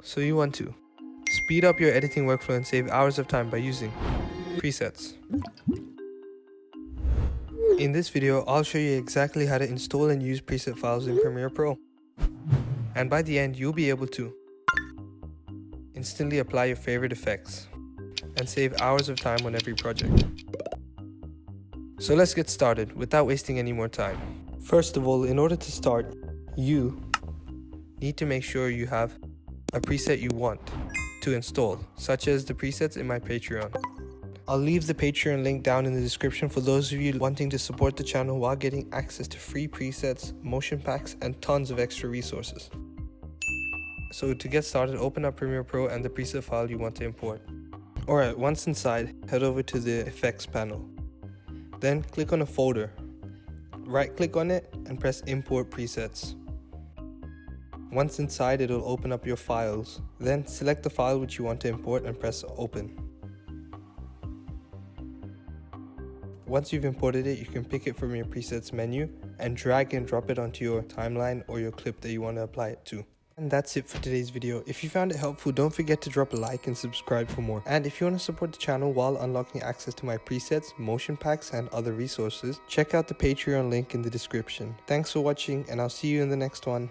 So you want to speed up your editing workflow and save hours of time by using presets. In this video, I'll show you exactly how to install and use preset files in Premiere Pro. And by the end, you'll be able to instantly apply your favorite effects and save hours of time on every project. So let's get started without wasting any more time. First of all, in order to start, you need to make sure you have a preset you want to install, such as the presets in my Patreon. I'll leave the Patreon link down in the description for those of you wanting to support the channel while getting access to free presets, motion packs, and tons of extra resources. So to get started, open up Premiere Pro and the preset file you want to import. Alright, once inside, head over to the effects panel. Then click on a folder. Right click on it and press import presets. Once inside, it'll open up your files. Then select the file which you want to import and press open. Once you've imported it, you can pick it from your presets menu and drag and drop it onto your timeline or your clip that you want to apply it to. And that's it for today's video. If you found it helpful, don't forget to drop a like and subscribe for more. And if you want to support the channel while unlocking access to my presets, motion packs, and other resources, check out the Patreon link in the description. Thanks for watching, and I'll see you in the next one.